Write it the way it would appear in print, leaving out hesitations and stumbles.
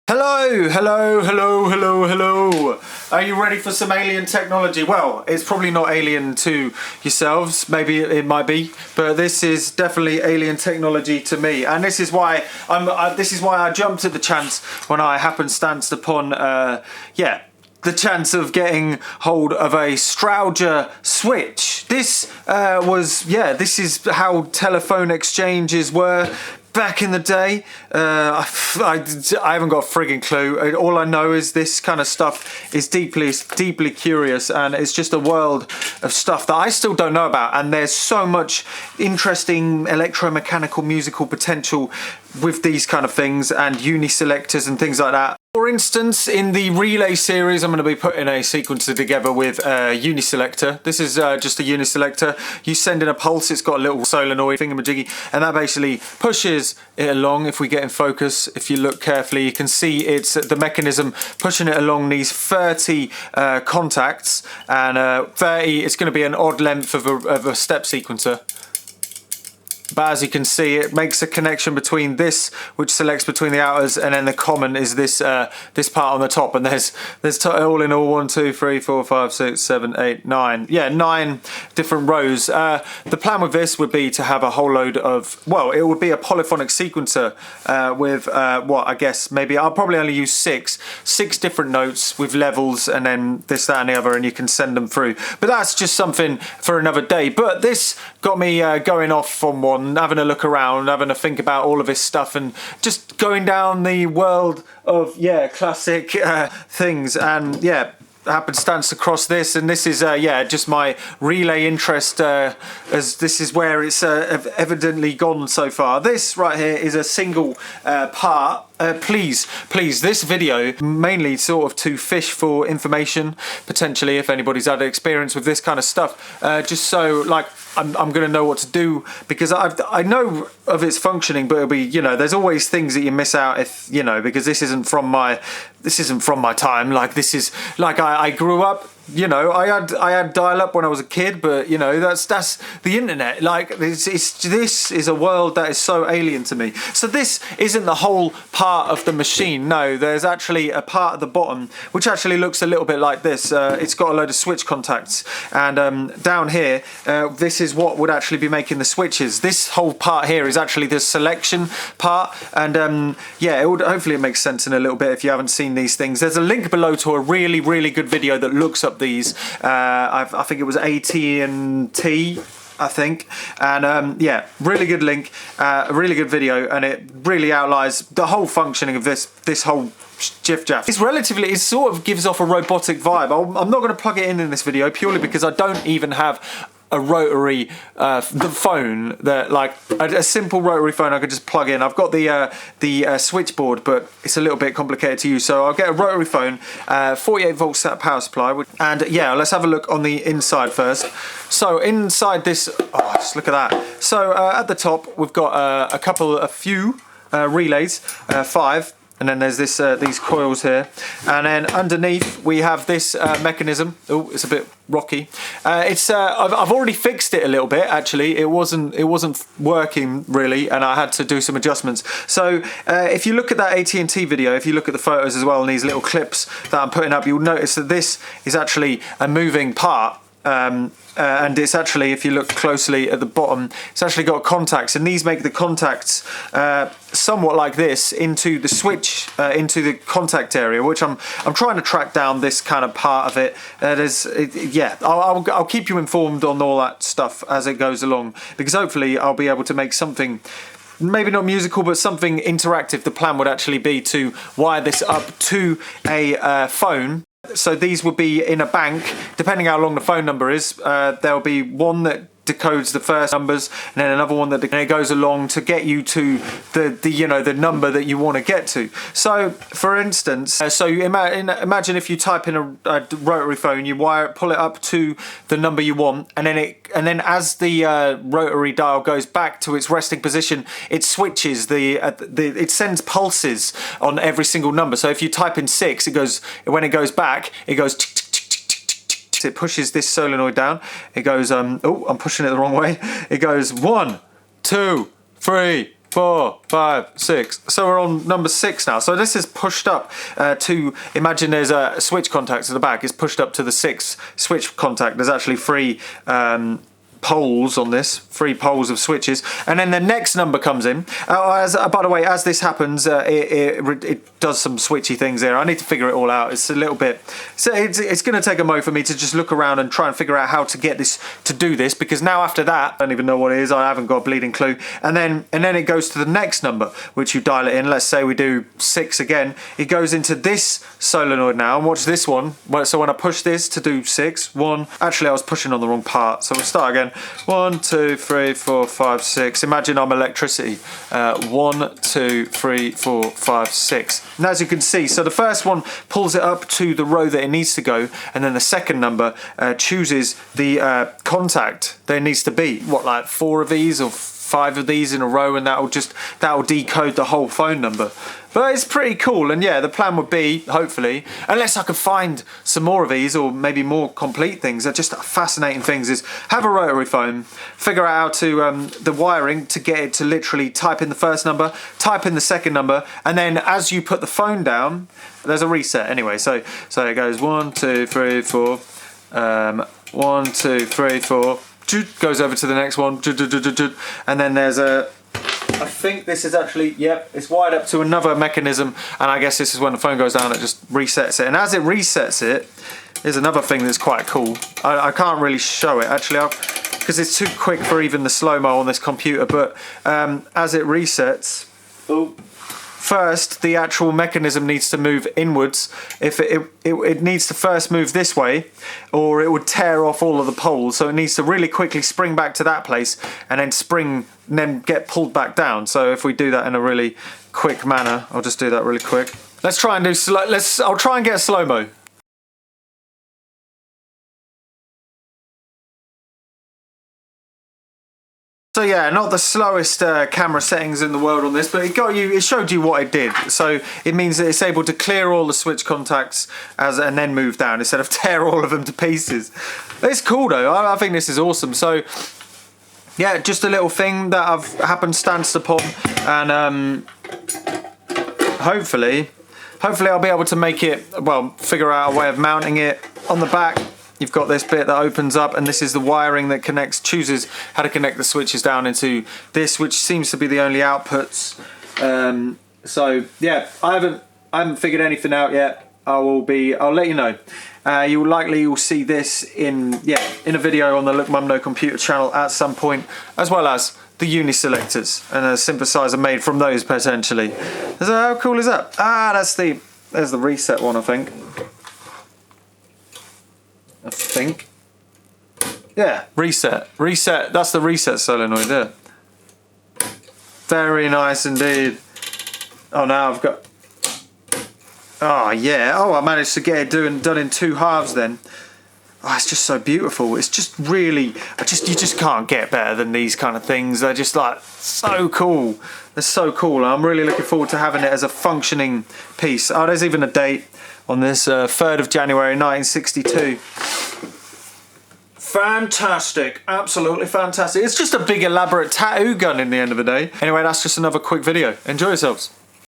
Hello, hello, hello, hello, hello. Are you ready for some alien technology? Well, it's probably not alien to yourselves. Maybe it might be, but this is definitely alien technology to me, and this is why I jumped at the chance when I happenstanced upon, the chance of getting hold of a Strowger switch. This is how telephone exchanges were back in the day. I haven't got a frigging clue. All I know is this kind of stuff is deeply curious, and it's just a world of stuff that I still don't know about, and there's so much interesting electromechanical musical potential with these kind of things and uni-selectors and things like that. For instance, in the relay series, I'm going to be putting a sequencer together with a uni-selector. This is just a uni-selector. You send in a pulse, it's got a little solenoid thingamajiggy, and that basically pushes it along. If we get in focus, if you look carefully, you can see it's the mechanism pushing it along these 30 contacts, and 30, it's going to be an odd length of a step sequencer. But as you can see, it makes a connection between this, which selects between the outers, and then the common is this this part on the top. And there's all in all 1, 2, 3, 4, 5, 6, 7, 8, 9. Yeah, 9 different rows. The plan with this would be to have a whole load of, well, it would be a polyphonic sequencer with I guess maybe I'll probably only use six different notes with levels, and then this, that, and the other, and you can send them through. But that's just something for another day. But this got me going off on one. Having a look around, having a think about all of this stuff, and just going down the world of classic things, and happenstance across this, and this is just my relay interest, as this is where it's evidently gone so far. This right here is a single part. Please, this video mainly sort of to fish for information, potentially, if anybody's had experience with this kind of stuff, just so like I'm gonna know what to do, because I know of its functioning, but it'll be, there's always things that you miss out if, because this isn't from my time. Like, this is like I grew up, I had dial-up when I was a kid, but that's the internet. Like, this is a world that is so alien to me. So this isn't the whole part of the machine. No, there's actually a part at the bottom which actually looks a little bit like this. It's got a load of switch contacts, and down here, this is what would actually be making the switches. This whole part here is actually the selection part, and hopefully it makes sense in a little bit if you haven't seen these things. There's a link below to a really good video that looks up these. I think it was AT&T, I think, and really good link, a really good video, and it really outlines the whole functioning of this whole jiff-jaff. It sort of gives off a robotic vibe. I'm not going to plug it in this video purely because I don't even have a rotary the phone that, like, a simple rotary phone I could just plug in. I've got the switchboard, but it's a little bit complicated to use, so I'll get a rotary phone, 48 volt power supply, and let's have a look on the inside first. So inside this, just look at that. So at the top we've got a few relays, 5. And then there's these coils here, and then underneath we have this mechanism. Oh, it's a bit rocky. I've already fixed it a little bit. Actually, it wasn't working really, and I had to do some adjustments. So if you look at that AT&T video, if you look at the photos as well, and these little clips that I'm putting up, you'll notice that this is actually a moving part. And it's actually, if you look closely at the bottom, it's actually got contacts, and these make the contacts somewhat like this into the switch, into the contact area, which I'm trying to track down this kind of part of it. I'll keep you informed on all that stuff as it goes along, because hopefully I'll be able to make something, maybe not musical, but something interactive. The plan would actually be to wire this up to a phone. So these would be in a bank, depending how long the phone number is. There'll be one that decodes the first numbers, and then another one that goes along to get you to the number that you want to get to. So for instance, imagine if you type in a rotary phone, you pull it up to the number you want, and then as the rotary dial goes back to its resting position, it switches it sends pulses on every single number. So if you type in 6, when it goes back, it goes. It pushes this solenoid down. It goes, I'm pushing it the wrong way. It goes 1, 2, 3, 4, 5, 6. So we're on number 6 now. So this is pushed up to, imagine there's a switch contact at the back. It's pushed up to the 6th switch contact. There's actually 3 poles on this, 3 poles of switches, and then the next number comes in. By the way, as this happens, it does some switchy things here. I need to figure it all out. It's a little bit, so it's going to take a mo for me to just look around and try and figure out how to get this to do this, because now after that I don't even know what it is. I haven't got a bleeding clue. And then it goes to the next number, which you dial it in. Let's say we do 6 again. It goes into this solenoid now, and watch this one. So when I push this to do 6, 1, actually I was pushing on the wrong part, so we'll start again. 1, 2, 3, 4, 5, 6. Imagine I'm electricity. 1, 2, 3, 4, 5, 6. And as you can see, so the first one pulls it up to the row that it needs to go, and then the second number chooses the contact there needs to be. What, like 4 of these or 5 of these in a row, and that'll decode the whole phone number. But it's pretty cool, and yeah, the plan would be, hopefully, unless I can find some more of these or maybe more complete things, they're just fascinating things, is have a rotary phone, figure out how to, the wiring to get it to literally type in the first number, type in the second number, and then as you put the phone down, there's a reset anyway, so it goes 1, 2, 3, 4, 1, 2, 3, 4, goes over to the next one, and then there's a, I think this is actually, yep, it's wired up to another mechanism, and I guess this is when the phone goes down, it just resets it. And as it resets it, there's another thing that's quite cool. I can't really show it, actually, because it's too quick for even the slow-mo on this computer, but as it resets, first the actual mechanism needs to move inwards. If it needs to first move this way, or it would tear off all of the poles, so it needs to really quickly spring back to that place and then get pulled back down. So if we do that in a really quick manner, I'll just do that really quick. Let's try and do I'll try and get a slow-mo. So yeah, not the slowest camera settings in the world on this, but it showed you what it did. So it means that it's able to clear all the switch contacts and then move down instead of tear all of them to pieces. It's cool though. I think this is awesome. So yeah, just a little thing that I've happenstance upon, and hopefully I'll be able to make it, well, figure out a way of mounting it on the back. You've got this bit that opens up, and this is the wiring that chooses how to connect the switches down into this, which seems to be the only outputs. So yeah, I haven't figured anything out yet. I'll let you know. You'll see this in a video on the Look Mum No Computer channel at some point, as well as the uni selectors and a synthesizer made from those potentially. So how cool is that? There's the reset one, I think. Yeah, reset. That's the reset solenoid there. Very nice indeed. Oh, now I've got. Oh yeah. Oh, I managed to get it done in 2 halves then. Oh, it's just so beautiful. It's just really, you just can't get better than these kind of things. They're just like so cool. They're so cool. I'm really looking forward to having it as a functioning piece. Oh, there's even a date on this, 3rd of January 1962. Fantastic, absolutely fantastic. It's just a big elaborate tattoo gun in the end of the day. Anyway, that's just another quick video. Enjoy yourselves.